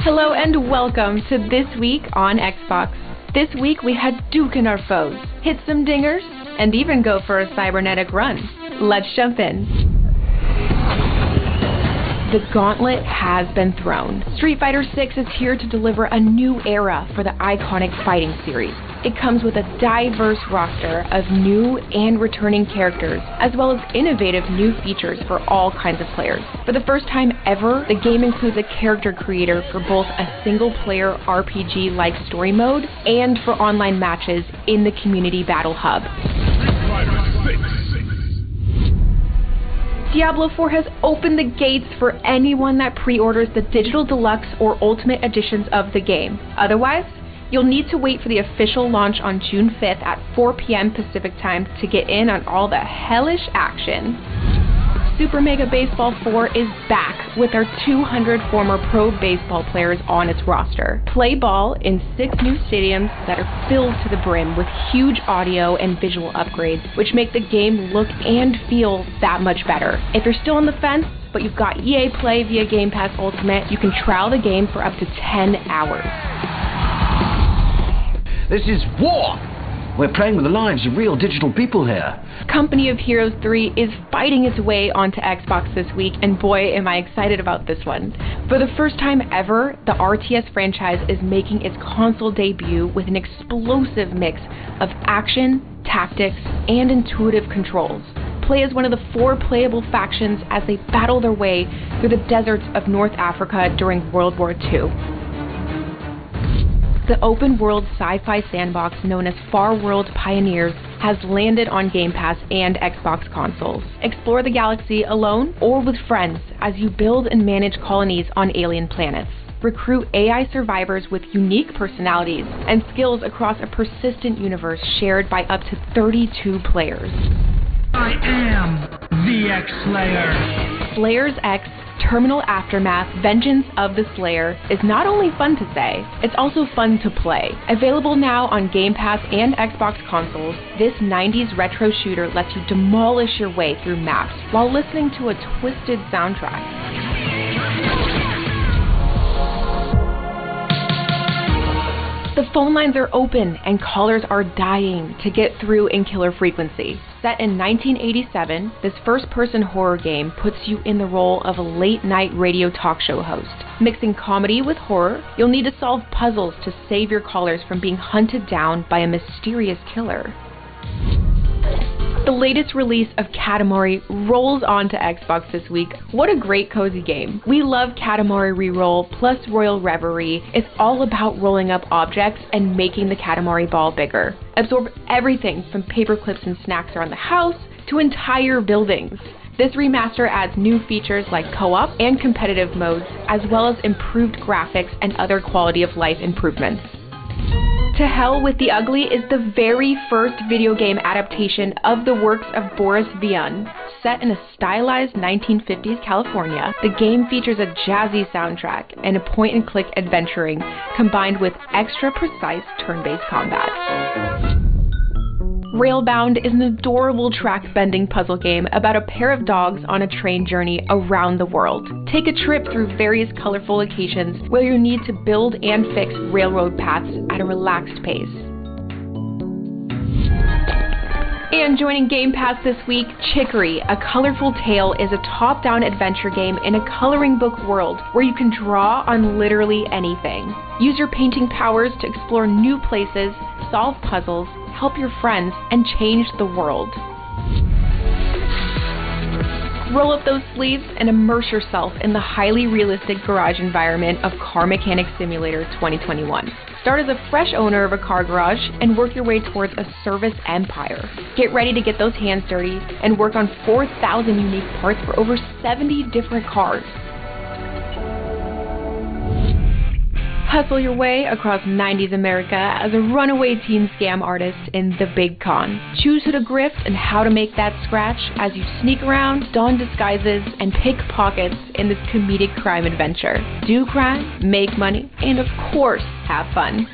Hello and welcome to This Week on Xbox. This week we had duking our foes, hit some dingers, and even go for a cybernetic run. Let's jump in. The gauntlet has been thrown. Street Fighter VI is here to deliver a new era for the iconic fighting series. It comes with a diverse roster of new and returning characters, as well as innovative new features for all kinds of players. For the first time ever, the game includes a character creator for both a single-player RPG-like story mode and for online matches in the Community Battle Hub. Diablo 4 has opened the gates for anyone that pre-orders the Digital Deluxe or Ultimate editions of the game. Otherwise, you'll need to wait for the official launch on June 5th at 4 p.m. Pacific Time to get in on all the hellish action. Super Mega Baseball 4 is back with our 200 former pro baseball players on its roster. Play ball in 6 new stadiums that are filled to the brim with huge audio and visual upgrades, which make the game look and feel that much better. If you're still on the fence, but you've got EA Play via Game Pass Ultimate, you can trial the game for up to 10 hours. This is war! We're playing with the lives of real digital people here. Company of Heroes 3 is fighting its way onto Xbox this week, and boy, am I excited about this one. For the first time ever, the RTS franchise is making its console debut with an explosive mix of action, tactics, and intuitive controls. Play as one of the 4 playable factions as they battle their way through the deserts of North Africa during World War II. The open-world sci-fi sandbox known as Far World Pioneers has landed on Game Pass and Xbox consoles. Explore the galaxy alone or with friends as you build and manage colonies on alien planets. Recruit AI survivors with unique personalities and skills across a persistent universe shared by up to 32 players. I am the X-Slayer. Slayers X Terminal Aftermath Vengeance of the Slayer is not only fun to say, it's also fun to play. Available now on Game Pass and Xbox consoles, this 90s retro shooter lets you demolish your way through maps while listening to a twisted soundtrack. The phone lines are open and callers are dying to get through in Killer Frequency. Set in 1987, this first-person horror game puts you in the role of a late-night radio talk show host. Mixing comedy with horror, you'll need to solve puzzles to save your callers from being hunted down by a mysterious killer. The latest release of Katamari rolls onto Xbox this week. What a great cozy game. We love Katamari Reroll plus Royal Reverie. It's all about rolling up objects and making the Katamari ball bigger. Absorb everything from paper clips and snacks around the house to entire buildings. This remaster adds new features like co-op and competitive modes, as well as improved graphics and other quality of life improvements. To Hell with the Ugly is the very first video game adaptation of the works of Boris Vian. Set in a stylized 1950s California, the game features a jazzy soundtrack and a point-and-click adventuring combined with extra precise turn-based combat. Railbound is an adorable track-bending puzzle game about a pair of dogs on a train journey around the world. Take a trip through various colorful locations where you need to build and fix railroad paths at a relaxed pace. And joining Game Pass this week, Chicory, A Colorful Tale is a top-down adventure game in a coloring book world where you can draw on literally anything. Use your painting powers to explore new places, solve puzzles, help your friends, and change the world. Roll up those sleeves and immerse yourself in the highly realistic garage environment of Car Mechanic Simulator 2021. Start as a fresh owner of a car garage and work your way towards a service empire. Get ready to get those hands dirty and work on 4,000 unique parts for over 70 different cars. Hustle your way across 90s America as a runaway teen scam artist in The Big Con. Choose who to grift and how to make that scratch as you sneak around, don disguises, and pick pockets in this comedic crime adventure. Do crime, make money, and of course, have fun.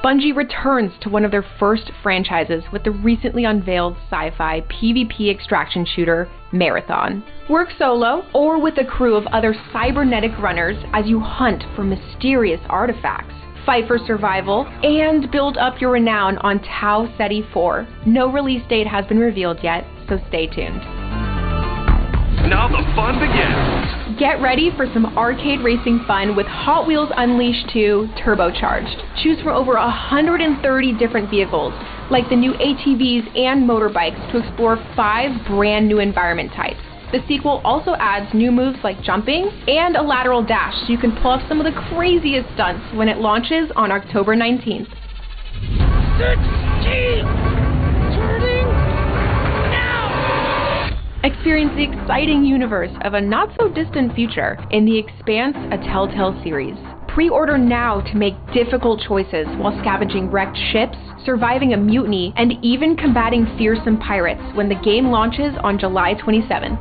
Bungie returns to one of their first franchises with the recently unveiled sci-fi PvP extraction shooter, Marathon. Work solo or with a crew of other cybernetic runners as you hunt for mysterious artifacts, fight for survival, and build up your renown on Tau Ceti 4. No release date has been revealed yet, so stay tuned. Now the fun begins! Get ready for some arcade racing fun with Hot Wheels Unleashed 2 Turbocharged. Choose from over 130 different vehicles, like the new ATVs and motorbikes, to explore 5 brand new environment types. The sequel also adds new moves like jumping and a lateral dash, so you can pull off some of the craziest stunts when it launches on October 19th. 16! Turning now! Experience the exciting universe of a not-so-distant future in The Expanse, a Telltale series. Pre-order now to make difficult choices while scavenging wrecked ships, surviving a mutiny, and even combating fearsome pirates when the game launches on July 27th.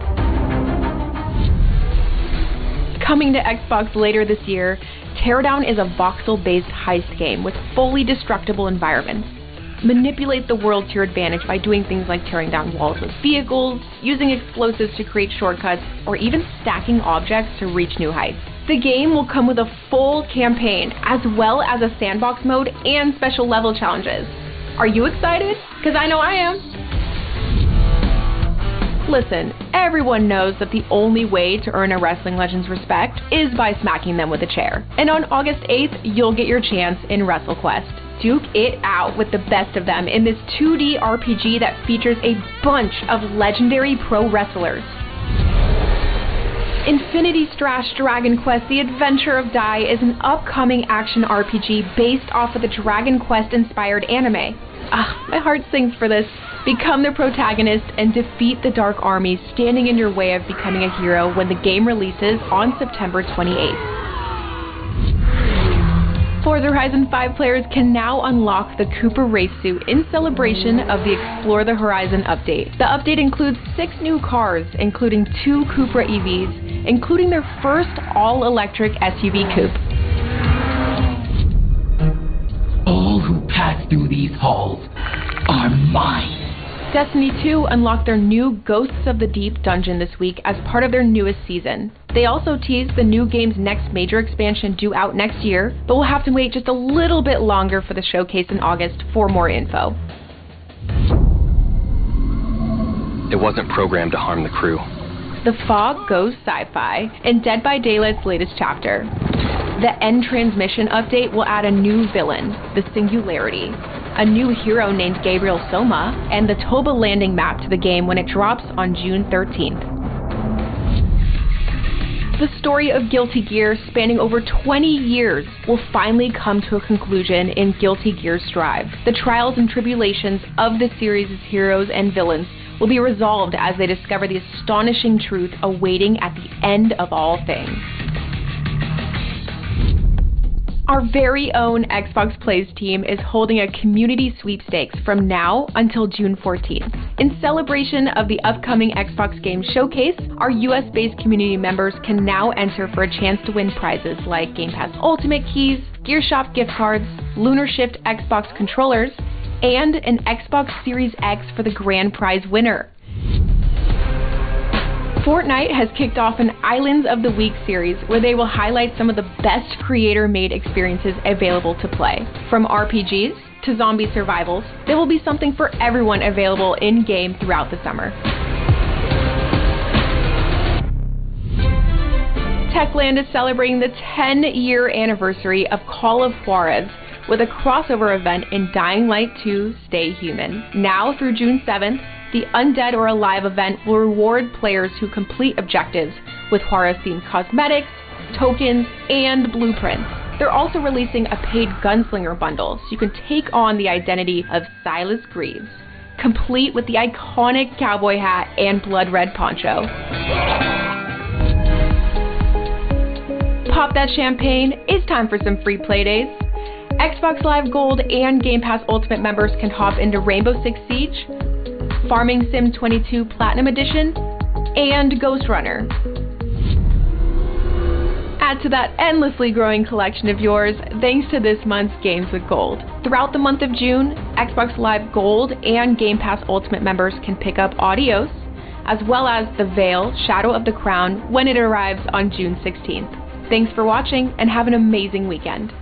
Coming to Xbox later this year, Teardown is a voxel-based heist game with fully destructible environments. Manipulate the world to your advantage by doing things like tearing down walls with vehicles, using explosives to create shortcuts, or even stacking objects to reach new heights. The game will come with a full campaign, as well as a sandbox mode and special level challenges. Are you excited? Because I know I am. Listen, everyone knows that the only way to earn a wrestling legend's respect is by smacking them with a chair. And on August 8th, you'll get your chance in WrestleQuest. Duke it out with the best of them in this 2D RPG that features a bunch of legendary pro wrestlers. Infinity Strash Dragon Quest: The Adventure of Dai is an upcoming action RPG based off of the Dragon Quest-inspired anime. My heart sings for this. Become the protagonist and defeat the Dark Army standing in your way of becoming a hero when the game releases on September 28th. Forza Horizon 5 players can now unlock the Cooper race suit in celebration of the Explore the Horizon update. The update includes 6 new cars, including 2 Cupra EVs, including their first all-electric SUV coupe. All who pass through these halls are mine. Destiny 2 unlocked their new Ghosts of the Deep dungeon this week as part of their newest season. They also teased the new game's next major expansion due out next year, but we'll have to wait just a little bit longer for the showcase in August for more info. It wasn't programmed to harm the crew. The Fog goes sci-fi in Dead by Daylight's latest chapter. The End Transmission update will add a new villain, the Singularity, a new hero named Gabriel Soma, and the Toba landing map to the game when it drops on June 13th. The story of Guilty Gear, spanning over 20 years, will finally come to a conclusion in Guilty Gear Strive. The trials and tribulations of the series' heroes and villains will be resolved as they discover the astonishing truth awaiting at the end of all things. Our very own Xbox Plays team is holding a community sweepstakes from now until June 14th. In celebration of the upcoming Xbox Game Showcase, our US-based community members can now enter for a chance to win prizes like Game Pass Ultimate keys, GearShop gift cards, Lunar Shift Xbox controllers, and an Xbox Series X for the grand prize winner. Fortnite has kicked off an Islands of the Week series where they will highlight some of the best creator-made experiences available to play. From RPGs to zombie survivals, there will be something for everyone available in-game throughout the summer. Techland is celebrating the 10-year anniversary of Call of Juarez with a crossover event in Dying Light 2 Stay Human. Now through June 7th, the Undead or Alive event will reward players who complete objectives with Juarez-themed cosmetics, tokens, and blueprints. They're also releasing a paid gunslinger bundle, so you can take on the identity of Silas Greaves, complete with the iconic cowboy hat and blood red poncho. Pop that champagne, it's time for some free playdays. Xbox Live Gold and Game Pass Ultimate members can hop into Rainbow Six Siege, Farming Sim 22 Platinum Edition, and Ghost Runner. add to that endlessly growing collection of yours thanks to this month's Games with Gold. Throughout the month of June, Xbox Live Gold and Game Pass Ultimate members can pick up Adios, as well as The Veil: Shadow of the Crown when it arrives on June 16th. Thanks for watching and have an amazing weekend.